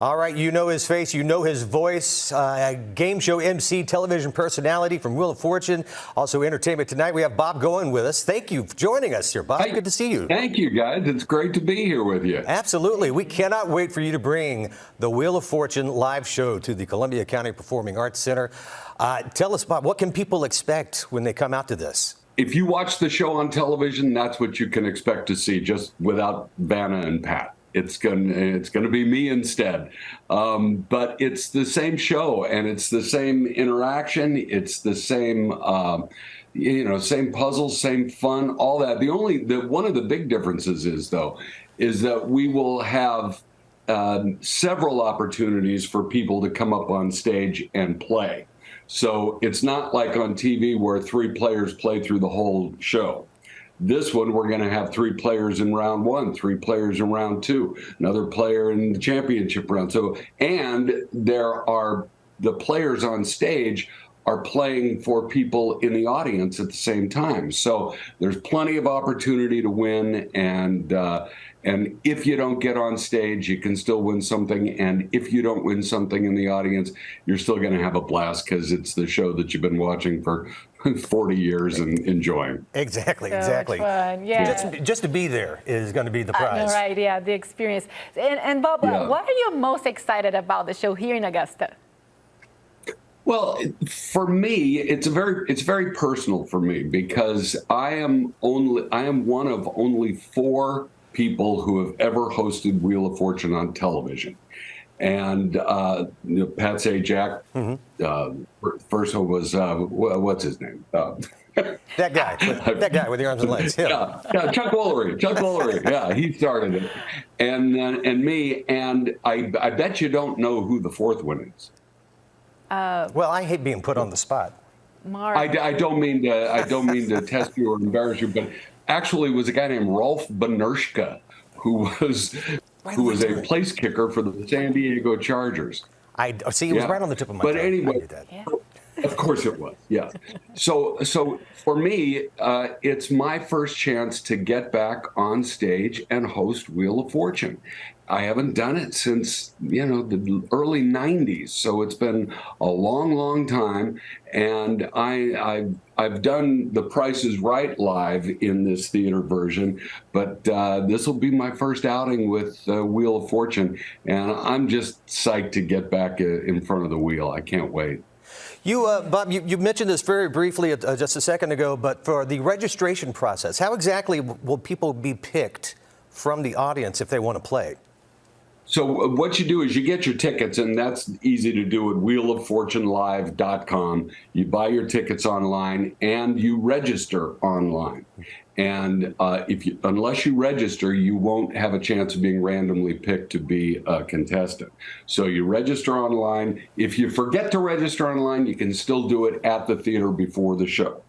All right, you know his face, you know his voice, game show MC, television personality from Wheel of Fortune, also Entertainment Tonight. We have Bob Goen with us. Thank you for joining us here, Bob. Hey, good to see you. Thank you, guys. It's great to be here with you. Absolutely. We cannot wait for you to bring the Wheel of Fortune live show to the Columbia County Performing Arts Center. Tell us, Bob, what can people expect when they come out to this? If you watch the show on television, that's what you can expect to see, just without Vanna and Pat. It's gonna be me instead, but it's the same show and it's the same interaction. It's the same, same puzzles, same fun, all that. One of the big differences is that we will have several opportunities for people to come up on stage and play. So it's not like on TV where 3 players play through the whole show. This one, we're going to have 3 players in round 1, 3 players in round 2, another player in the championship round. And the players on stage are playing for people in the audience at the same time. So there's plenty of opportunity to win. And if you don't get on stage, you can still win something. And if you don't win something in the audience, you're still going to have a blast because it's the show that you've been watching for 40 years and enjoying. Exactly. Much fun. Yeah. Just to be there is going to be the prize. Right, yeah, the experience. And Bob, what are you most excited about the show here in Augusta? Well, for me, it's very personal for me because I am one of only 4 people who have ever hosted Wheel of Fortune on television. And Pat Sajak, first one was, what's his name? That guy with the arms and legs. Yeah, Chuck Woolery. Yeah, he started it. And me, and I bet you don't know who the 4th one is. Well, I hate being put on the spot. Mark. I don't mean to test you or embarrass you, but actually it was a guy named Rolf Benirschke who was a place kicker for the San Diego Chargers. I see. It was right on the tip of my tongue. But anyway, of course it was. Yeah. So for me, it's my first chance to get back on stage and host Wheel of Fortune. I haven't done it since, the early 90s. So it's been a long, long time. And I've done The Price is Right live in this theater version, but this will be my first outing with Wheel of Fortune. And I'm just psyched to get back in front of the wheel. I can't wait. Bob, you mentioned this very briefly just a second ago, but for the registration process, how exactly will people be picked from the audience if they want to play? So what you do is you get your tickets, and that's easy to do at wheeloffortunelive.com. You buy your tickets online, and you register online. And unless you register, you won't have a chance of being randomly picked to be a contestant. So you register online. If you forget to register online, you can still do it at the theater before the show.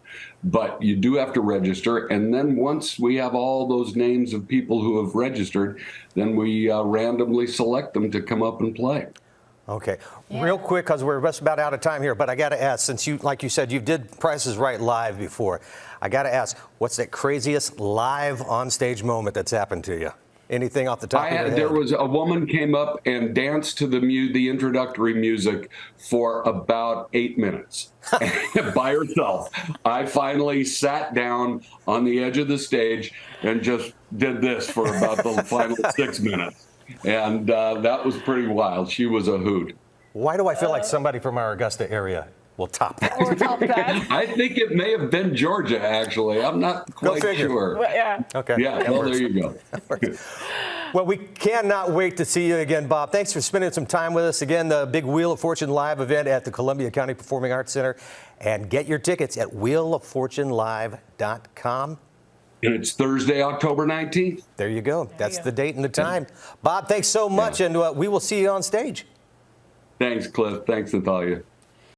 But you do have to register, and then once we have all those names of people who have registered, then we randomly select them to come up and play. Okay. Yeah. Real quick, because we're just about out of time here, but I got to ask, since like you said, you did Price is Right live before, I got to ask, what's that craziest live on-stage moment that's happened to you? Anything off the top of your head? There was a woman came up and danced to the introductory music for about 8 minutes by herself. I finally sat down on the edge of the stage and just did this for about the final 6 minutes. And that was pretty wild. She was a hoot. Why do I feel like somebody from our Augusta area will top that? Or top that. I think it may have been Georgia, actually. I'm not quite sure. Well, yeah. Okay. Yeah, well, there you go. Well, we cannot wait to see you again, Bob. Thanks for spending some time with us. Again, the big Wheel of Fortune live event at the Columbia County Performing Arts Center. And get your tickets at wheeloffortunelive.com. And it's Thursday, October 19th. There you go. That's the date and the time. Bob, thanks so much, and we will see you on stage. Thanks, Cliff. Thanks, Natalia.